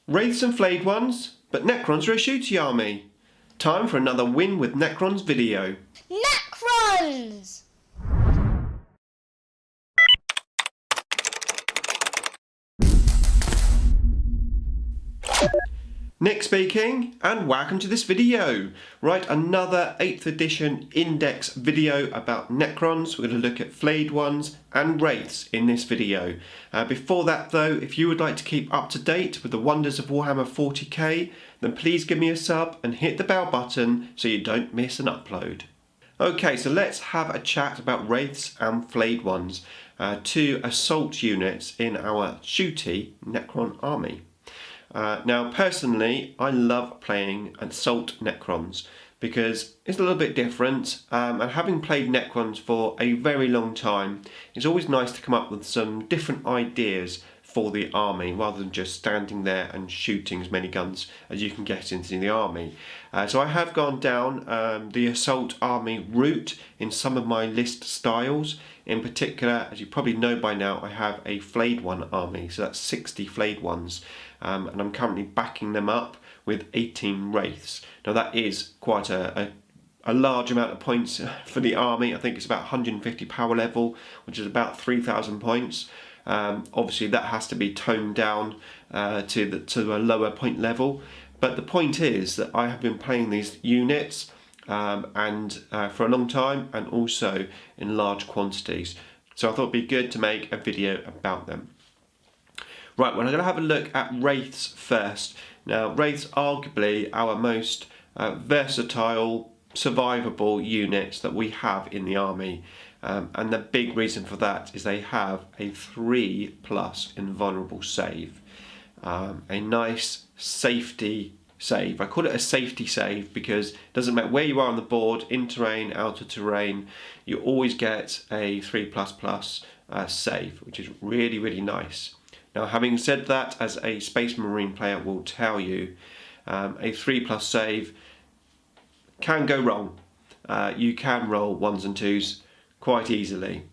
Wraiths and Flayed ones, but Necrons are a shooty army. Time for another Win with Necrons video. Necrons! Nick speaking, and welcome to this video. Right, another 8th edition index video about Necrons. We're going to look at Flayed ones and Wraiths in this video. Before that though, if you would like to keep up to date with the wonders of Warhammer 40k, then please give me a sub and hit the bell button so you don't miss an upload. Okay, so let's have a chat about Wraiths and Flayed ones, two assault units in our shooty Necron army. Now personally I love playing Assault Necrons because it's a little bit different, and having played Necrons for a very long time, it's always nice to come up with some different ideas for the army rather than just standing there and shooting as many guns as you can get into the army. So I have gone down the Assault Army route in some of my list styles. In particular, as you probably know by now, I have a Flayed one army, so that's 60 Flayed ones, and I'm currently backing them up with 18 Wraiths. Now that is quite a large amount of points for the army. I think it's about 150 power level, which is about 3,000 points. Obviously that has to be toned down to a lower point level, but the point is that I have been playing these units for a long time, and also in large quantities, so I thought it'd be good to make a video about them. Right, well, I'm going to have a look at Wraiths first. Now Wraiths arguably our most versatile, survivable units that we have in the army. And the big reason for that is they have a 3+ invulnerable save. A nice safety save. I call it a safety save because it doesn't matter where you are on the board, in terrain, out of terrain, you always get a 3++ save, which is really, really nice. Now having said that, as a Space Marine player will tell you, a 3+ save can go wrong. You can roll 1s and 2s quite easily.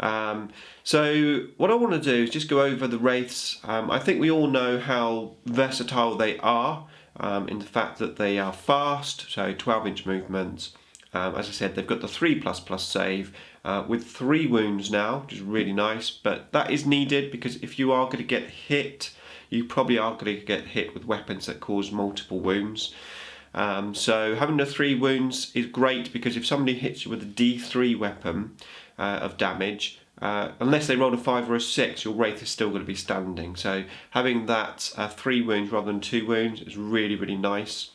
So what I want to do is just go over the Wraiths. I think we all know how versatile they are, in the fact that they are fast, so 12-inch movements. As I said, they've got the 3++ save with 3 wounds now, which is really nice, but that is needed because if you are going to get hit, you probably are going to get hit with weapons that cause multiple wounds. So having the 3 wounds is great because if somebody hits you with a D3 weapon of damage, unless they roll a 5 or a 6, your Wraith is still going to be standing. So having that 3 wounds rather than 2 wounds is really, really nice.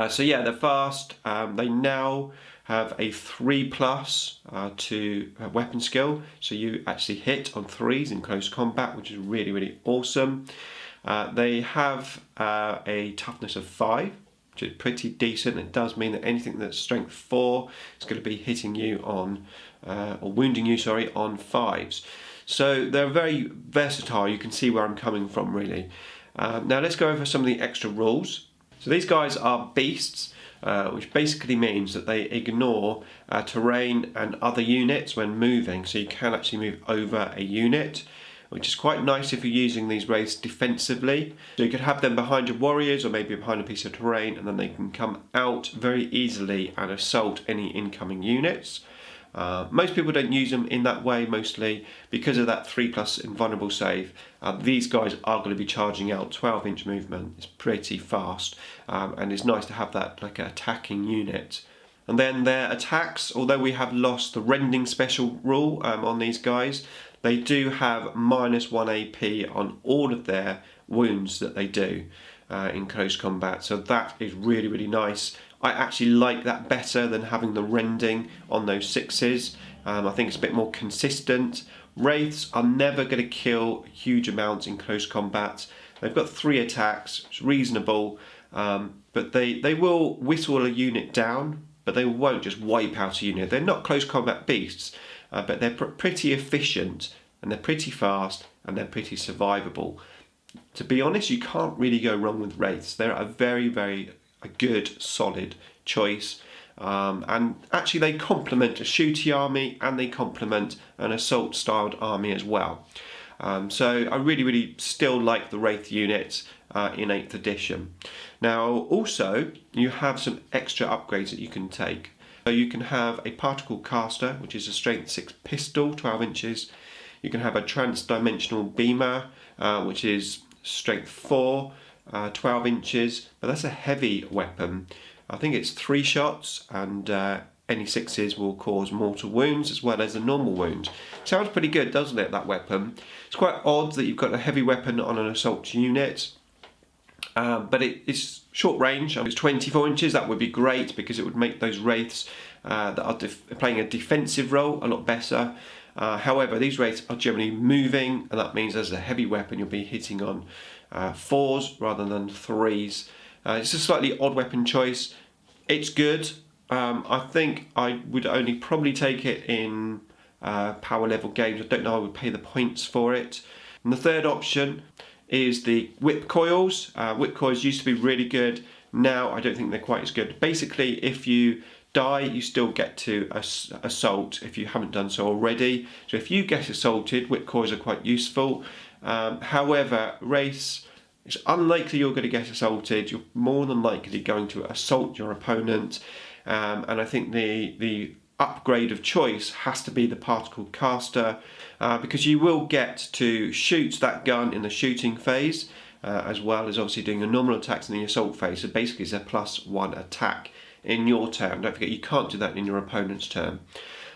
So yeah, they're fast. They now have a 3+ to weapon skill, so you actually hit on 3s in close combat, which is really, really awesome. They have a toughness of 5, which is pretty decent. It does mean that anything that's strength 4 is going to be hitting you on, or wounding you, sorry, on 5s. So they're very versatile. You can see where I'm coming from, really. Now let's go over some of the extra rules. So these guys are beasts, which basically means that they ignore terrain and other units when moving, so you can actually move over a unit, which is quite nice if you're using these Wraiths defensively. So you could have them behind your warriors or maybe behind a piece of terrain, and then they can come out very easily and assault any incoming units. Most people don't use them in that way, mostly because of that 3+ invulnerable save. These guys are going to be charging out. 12-inch movement is pretty fast, and it's nice to have that like an attacking unit. And then their attacks, although we have lost the rending special rule on these guys, they do have -1 AP on all of their wounds that they do in close combat. So that is really, really nice. I actually like that better than having the rending on those 6s. I think it's a bit more consistent. Wraiths are never going to kill huge amounts in close combat. They've got 3 attacks, it's reasonable, but they will whittle a unit down, but they won't just wipe out a unit. They're not close combat beasts, but they're pretty efficient, and they're pretty fast, and they're pretty survivable. To be honest, you can't really go wrong with Wraiths. They're a very, very good, solid choice. And actually they complement a shooty army, and they complement an assault styled army as well. So I really still like the Wraith units in 8th edition. Now also you have some extra upgrades that you can take. So you can have a particle caster, which is a strength 6 pistol, 12 inches. You can have a trans-dimensional beamer, which is strength 4, 12 inches, but that's a heavy weapon. I think it's 3 shots, and any 6s will cause mortal wounds as well as a normal wound. Sounds pretty good, doesn't it, that weapon? It's quite odd that you've got a heavy weapon on an assault unit, but it's short range. If it's 24 inches, that would be great, because it would make those Wraiths that are playing a defensive role a lot better. However, these Wraiths are generally moving, and that means as a heavy weapon you'll be hitting on 4s rather than 3s. It's a slightly odd weapon choice. It's good. I think I would only probably take it in power level games. I don't know I would pay the points for it. And the third option is the whip coils. Whip coils used to be really good. Now I don't think they're quite as good. Basically, if you die, you still get to assault if you haven't done so already. So if you get assaulted, whip coils are quite useful. However, Wraiths, it's unlikely you're going to get assaulted. You're more than likely going to assault your opponent. And I think the upgrade of choice has to be the particle caster, because you will get to shoot that gun in the shooting phase, as well as obviously doing your normal attacks in the assault phase. So basically it's a +1 attack in your turn. Don't forget, you can't do that in your opponent's turn.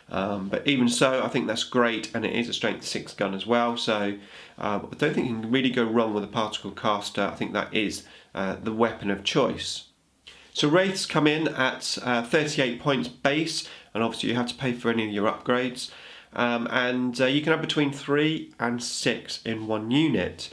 But even so, I think that's great, and it is a strength 6 gun as well. So I don't think you can really go wrong with a particle caster. I think that is the weapon of choice. So Wraiths come in at 38 points base, and obviously you have to pay for any of your upgrades. And you can have between 3 and 6 in one unit,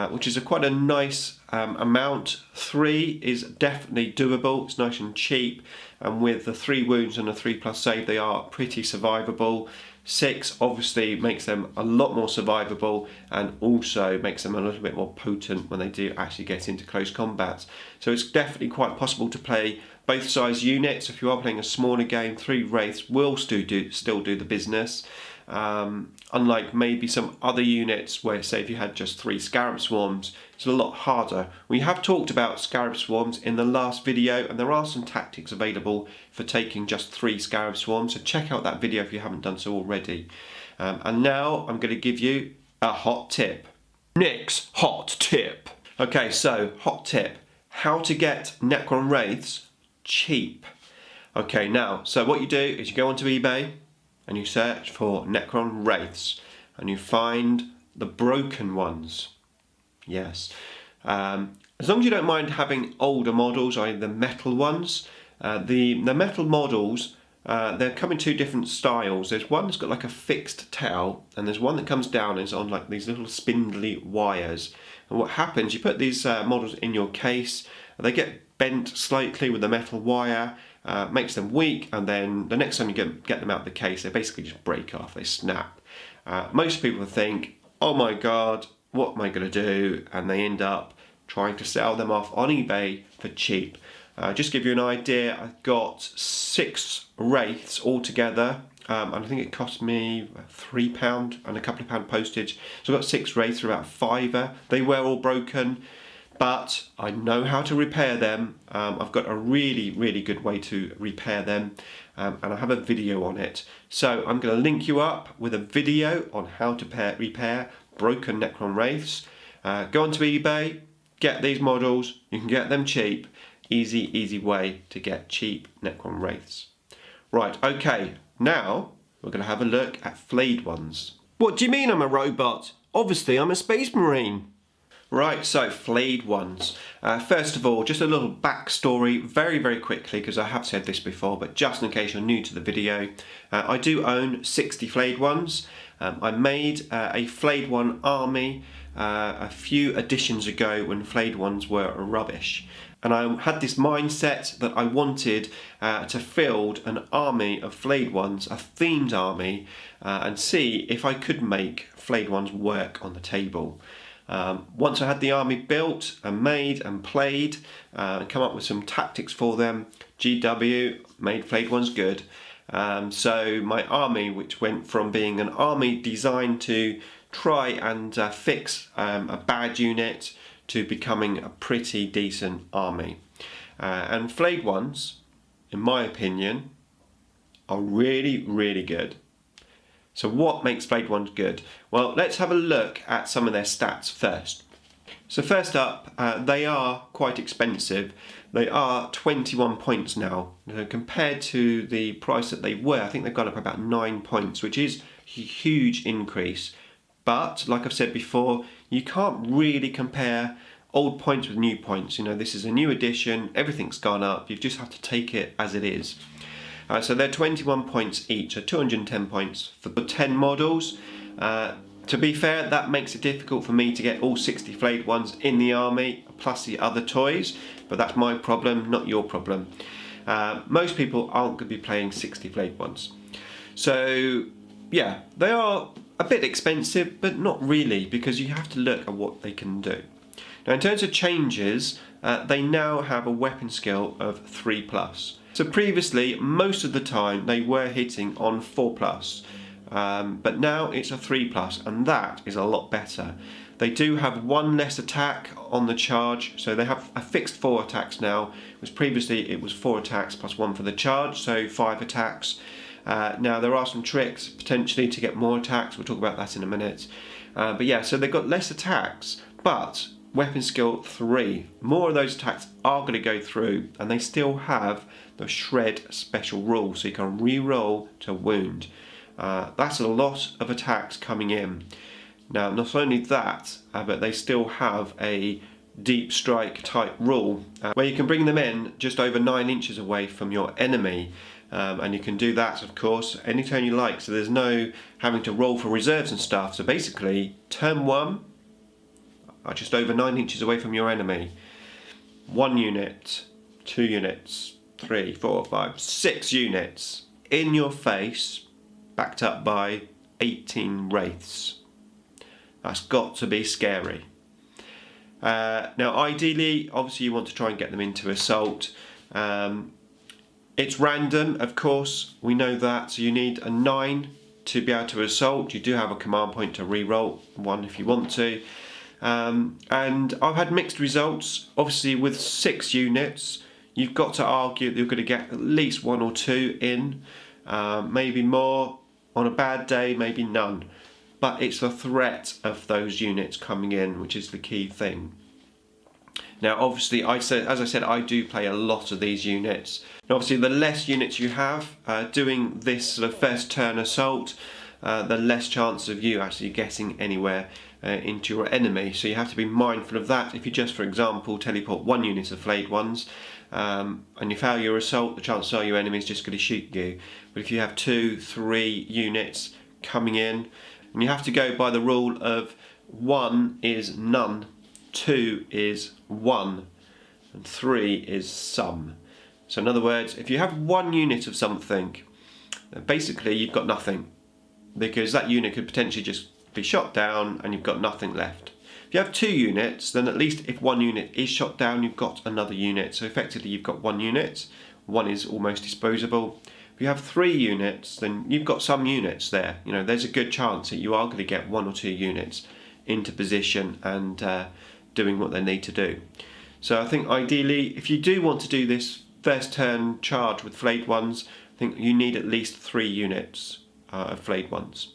which is quite a nice amount. 3 is definitely doable. It's nice and cheap, and with the 3 wounds and a 3+ save, they are pretty survivable. 6 obviously makes them a lot more survivable, and also makes them a little bit more potent when they do actually get into close combat. So it's definitely quite possible to play both size units. If you are playing a smaller game, 3 Wraiths will still do the business. Unlike maybe some other units where, say, if you had just 3 Scarab Swarms, it's a lot harder. We have talked about Scarab Swarms in the last video, and there are some tactics available for taking just 3 Scarab Swarms, so check out that video if you haven't done so already. And now I'm going to give you a hot tip. Nick's hot tip. Okay, so hot tip. How to get Necron Wraiths cheap. Okay, now, so what you do is you go onto eBay and you search for Necron Wraiths, and you find the broken ones. Yes. As long as you don't mind having older models, i.e. the metal ones. The metal models, they come in 2 different styles. There's one that's got like a fixed tail, and there's one that comes down and is on like these little spindly wires. And what happens, you put these models in your case, they get bent slightly with the metal wire, makes them weak, and then the next time you get them out of the case, they basically just break off, they snap. Most people think, oh my god, what am I going to do? And they end up trying to sell them off on eBay for cheap. Just to give you an idea, I've got 6 Wraiths altogether, and I think it cost me £3 and a couple of pound postage. So I've got 6 Wraiths for about £5. They were all broken, but I know how to repair them. I've got a really good way to repair them, and I have a video on it. So I'm going to link you up with a video on how to repair broken Necron Wraiths. Go onto eBay, get these models, you can get them cheap. Easy way to get cheap Necron Wraiths. Right, okay, now we're going to have a look at Flayed ones. What do you mean I'm a robot? Obviously I'm a Space Marine. Right, so Flayed ones. First of all, just a little backstory very quickly, because I have said this before, but just in case you're new to the video, I do own 60 Flayed ones. I made a Flayed one army a few editions ago when Flayed ones were rubbish. And I had this mindset that I wanted to field an army of Flayed ones, a themed army, and see if I could make Flayed ones work on the table. Once I had the army built and made and played, and come up with some tactics for them, GW made Flayed ones good. So my army, which went from being an army designed to try and fix a bad unit to becoming a pretty decent army. And Flayed ones, in my opinion, are really, really good. So what makes Flayed ones good? Well, let's have a look at some of their stats first. So first up, they are quite expensive. They are 21 points now. Compared to the price that they were, I think they've gone up about 9 points, which is a huge increase. But, like I've said before, you can't really compare old points with new points. This is a new edition, everything's gone up, you just have to take it as it is. So they're 21 points each, so 210 points for the 10 models. To be fair, that makes it difficult for me to get all 60 Flayed ones in the army, plus the other toys, but that's my problem, not your problem. Most people aren't going to be playing 60 Flayed ones. So, yeah, they are a bit expensive, but not really, because you have to look at what they can do. Now, in terms of changes, they now have a weapon skill of 3+. So previously, most of the time, they were hitting on 4+. But now it's a 3+, and that is a lot better. They do have one less attack on the charge, so they have a fixed 4 attacks now, whereas previously it was 4 attacks plus 1 for the charge, so 5 attacks. Now there are some tricks potentially to get more attacks, we'll talk about that in a minute. But yeah, so they've got less attacks, but weapon skill 3. More of those attacks are going to go through, and they still have the shred special rule, so you can re-roll to wound. That's a lot of attacks coming in. Now, not only that, but they still have a deep strike type rule where you can bring them in just over 9 inches away from your enemy, and you can do that, of course, any turn you like, so there's no having to roll for reserves and stuff. So basically, turn 1 are just over 9 inches away from your enemy. 1 unit, 2 units, 3, 4, 5, 6 units in your face, backed up by 18 Wraiths. That's got to be scary. Now ideally, obviously you want to try and get them into assault. It's random, of course, we know that, so you need a 9 to be able to assault. You do have a command point to re-roll 1 if you want to. And I've had mixed results. Obviously with 6 units, you've got to argue that you're going to get at least 1 or 2 in, maybe more. On a bad day, maybe none. But it's the threat of those units coming in, which is the key thing. Now, obviously, as I said, I do play a lot of these units. Now, obviously, the less units you have doing this sort of first turn assault, the less chance of you actually getting anywhere into your enemy. So you have to be mindful of that. If you just, for example, teleport 1 unit of Flayed ones, and you fail your assault, the chances are your enemy is just going to shoot you. But if you have 2, 3 units coming in, and you have to go by the rule of 1 is none, 2 is 1, and 3 is some. So in other words, if you have 1 unit of something, then basically you've got nothing, because that unit could potentially just be shot down and you've got nothing left. If you have 2 units, then at least if 1 unit is shot down, you've got another unit. So effectively you've got 1 unit, 1 is almost disposable. If you have 3 units, then you've got some units there. There's a good chance that you are going to get 1 or 2 units into position and doing what they need to do. So I think ideally, if you do want to do this first turn charge with Flayed ones, I think you need at least 3 units of Flayed ones.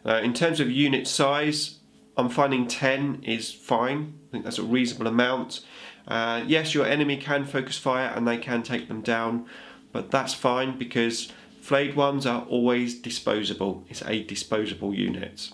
In terms of unit size, I'm finding 10 is fine. I think that's a reasonable amount. Yes, your enemy can focus fire and they can take them down, but that's fine because Flayed ones are always disposable. It's a disposable unit.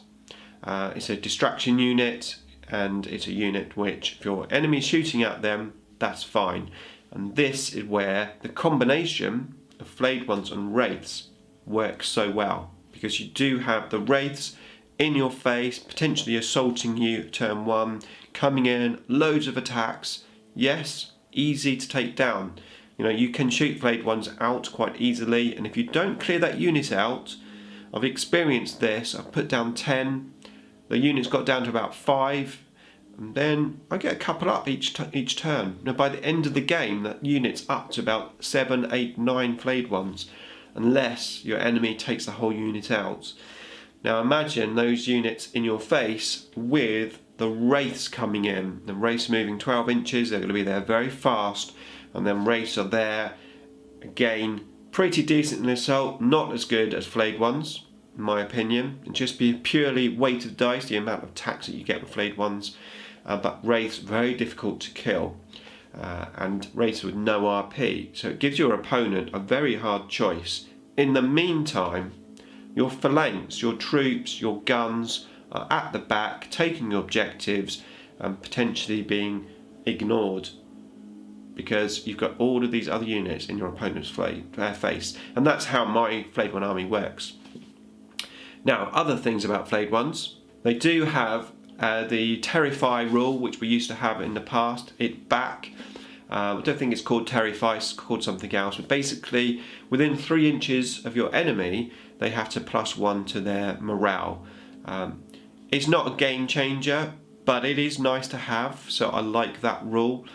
It's a distraction unit, and it's a unit which, if your enemy is shooting at them, that's fine. And this is where the combination of Flayed ones and Wraiths works so well, because you do have the Wraiths in your face, potentially assaulting you turn 1, coming in, loads of attacks. Yes, easy to take down. You can shoot Flayed ones out quite easily, and if you don't clear that unit out, I've experienced this. I've put down 10, the unit's got down to about 5, and then I get a couple up each turn. By the end of the game, that unit's up to about 7, 8, 9 Flayed ones, unless your enemy takes the whole unit out. Now imagine those units in your face with the Wraiths coming in. The Wraiths moving 12 inches, they're going to be there very fast, and then Wraiths are there, again, pretty decent in assault, not as good as Flayed ones, in my opinion. It'd just be purely weight of dice, the amount of attacks that you get with Flayed ones, but Wraiths, very difficult to kill. And Wraiths with no RP, so it gives your opponent a very hard choice. In the meantime, your phalanx, your troops, your guns are at the back, taking your objectives and potentially being ignored because you've got all of these other units in your opponent's face. And that's how my Flayed One army works. Now, other things about Flayed Ones. They do have the Terrify Rule, which we used to have in the past. It's back. I don't think it's called Terrify, it's called something else. But basically, within 3 inches of your enemy, they have to +1 to their morale. It's not a game changer, but it is nice to have, so I like that rule.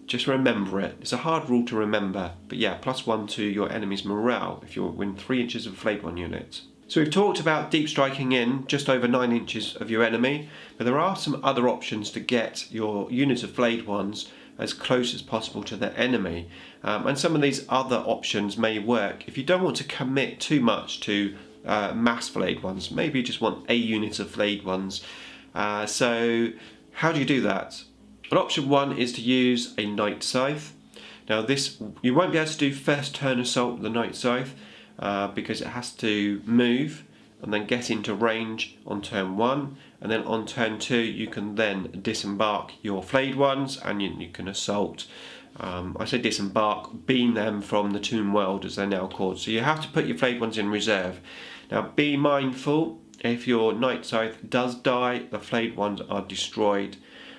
Just remember it. It's a hard rule to remember, but yeah, +1 to your enemy's morale if you're within 3 inches of a Flayed One unit. So we've talked about deep striking in just over 9 inches of your enemy, but there are some other options to get your units of Flayed Ones as close as possible to their enemy. And some of these other options may work if you don't want to commit too much to mass Flayed Ones. Maybe you just want a unit of Flayed Ones. So how do you do that? Well, option 1 is to use a Night Scythe. Now this, you won't be able to do first turn assault with the Night Scythe because it has to move and then get into range on turn 1, and then on turn 2 you can then disembark your Flayed Ones and you can assault. I say disembark, beam them from the Tomb World as they're now called. So you have to put your Flayed Ones in reserve. Now be mindful, if your Night Scythe does die, the Flayed Ones are destroyed.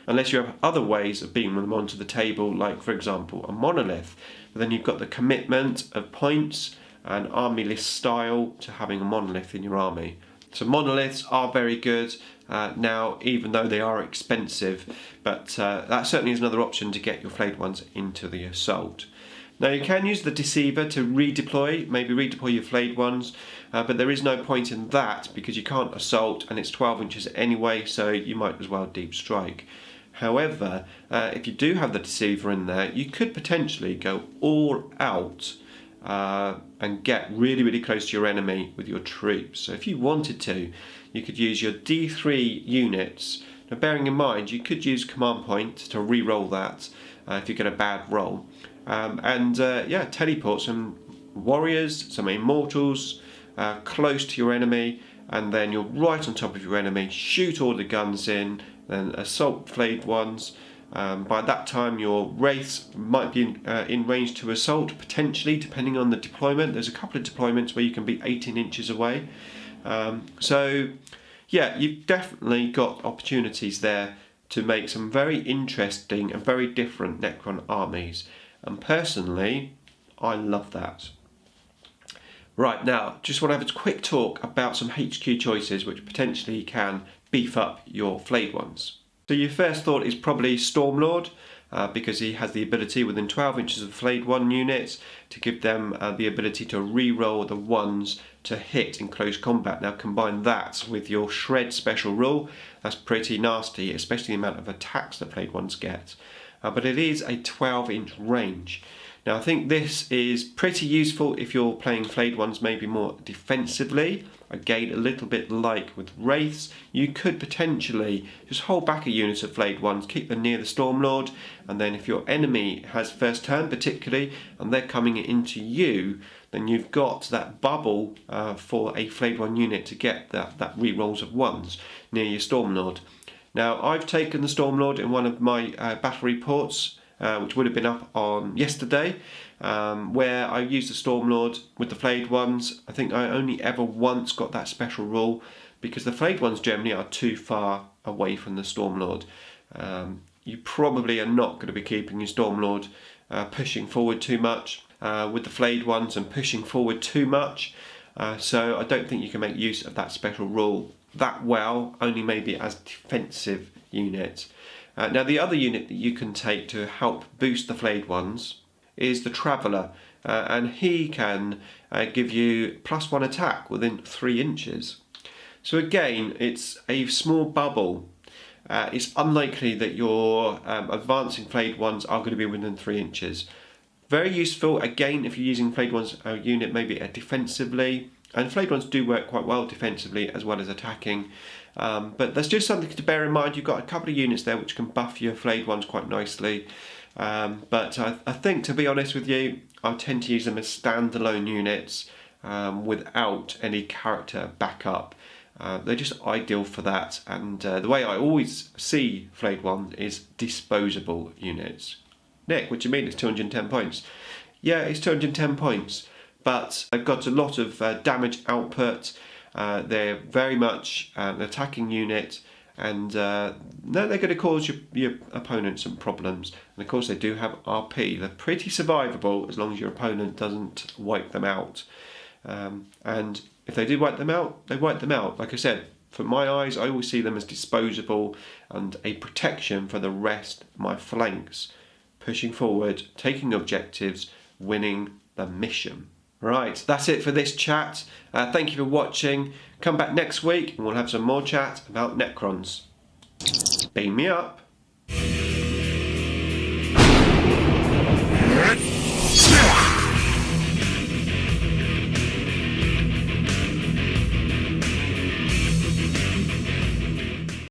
Unless you have other ways of beaming them onto the table, like for example a monolith. But then you've got the commitment of points and army list style to having a monolith in your army. So monoliths are very good now, even though they are expensive, but that certainly is another option to get your Flayed Ones into the assault. Now you can use the Deceiver to redeploy, maybe redeploy your Flayed Ones, but there is no point in that because you can't assault and it's 12 inches anyway, so you might as well deep strike. However, if you do have the Deceiver in there, you could potentially go all out and get really close to your enemy with your troops. So if you wanted to, you could use your D3 units. Now bearing in mind, you could use command point to re-roll that if you get a bad roll. Yeah, teleport some warriors, some immortals close to your enemy, and then you're right on top of your enemy, shoot all the guns in, then assault Flayed Ones. By that time your Wraiths might be in range to assault, potentially, depending on the deployment. There's a couple of deployments where you can be 18 inches away. So yeah, you've definitely got opportunities there to make some very interesting and very different Necron armies. And personally, I love that. Right, now, just want to have a quick talk about some HQ choices which potentially can beef up your Flayed Ones. So your first thought is probably Stormlord, because he has the ability within 12 inches of Flayed One units to give them the ability to re-roll the ones to hit in close combat. Now combine that with your Shred special rule, that's pretty nasty, especially the amount of attacks the Flayed Ones get. But it is a 12-inch range. Now I think this is pretty useful if you're playing Flayed Ones maybe more defensively. Again, a little bit like with Wraiths, you could potentially just hold back a unit of Flayed Ones, keep them near the Stormlord, and then if your enemy has first turn particularly, and they're coming into you, then you've got that bubble for a Flayed One unit to get that re-rolls of ones near your Stormlord. Now I've taken the Stormlord in one of my battle reports, which would have been up on yesterday, where I used the Stormlord with the Flayed Ones. I think I only ever once got that special rule because the Flayed Ones generally are too far away from the Stormlord. You probably are not going to be keeping your Stormlord pushing forward too much with the Flayed Ones and pushing forward too much. So I don't think you can make use of that special rule that well, only maybe as defensive unit. Now the other unit that you can take to help boost the Flayed Ones is the Traveller, and he can give you +1 attack within 3 inches. So again, it's a small bubble. It's unlikely that your advancing Flayed ones are going to be within 3 inches. Very useful, again, if you're using Flayed ones unit maybe defensively. And Flayed ones do work quite well defensively as well as attacking. But there's just something to bear in mind. You've got a couple of units there which can buff your Flayed ones quite nicely. But I think, to be honest with you, I tend to use them as standalone units without any character backup. They're just ideal for that. And the way I always see Flayed ones is disposable units. Nick, what do you mean it's 210 points? Yeah, it's 210 points. But they've got a lot of damage output. They're very much an attacking unit, and they're going to cause your opponent some problems. And of course, they do have RP. They're pretty survivable as long as your opponent doesn't wipe them out. And if they do wipe them out, they wipe them out. Like I said, for my eyes, I always see them as disposable and a protection for the rest of my flanks. Pushing forward, taking objectives, winning the mission. Right, that's it for this chat. Thank you for watching. Come back next week and we'll have some more chat about Necrons. Beam me up.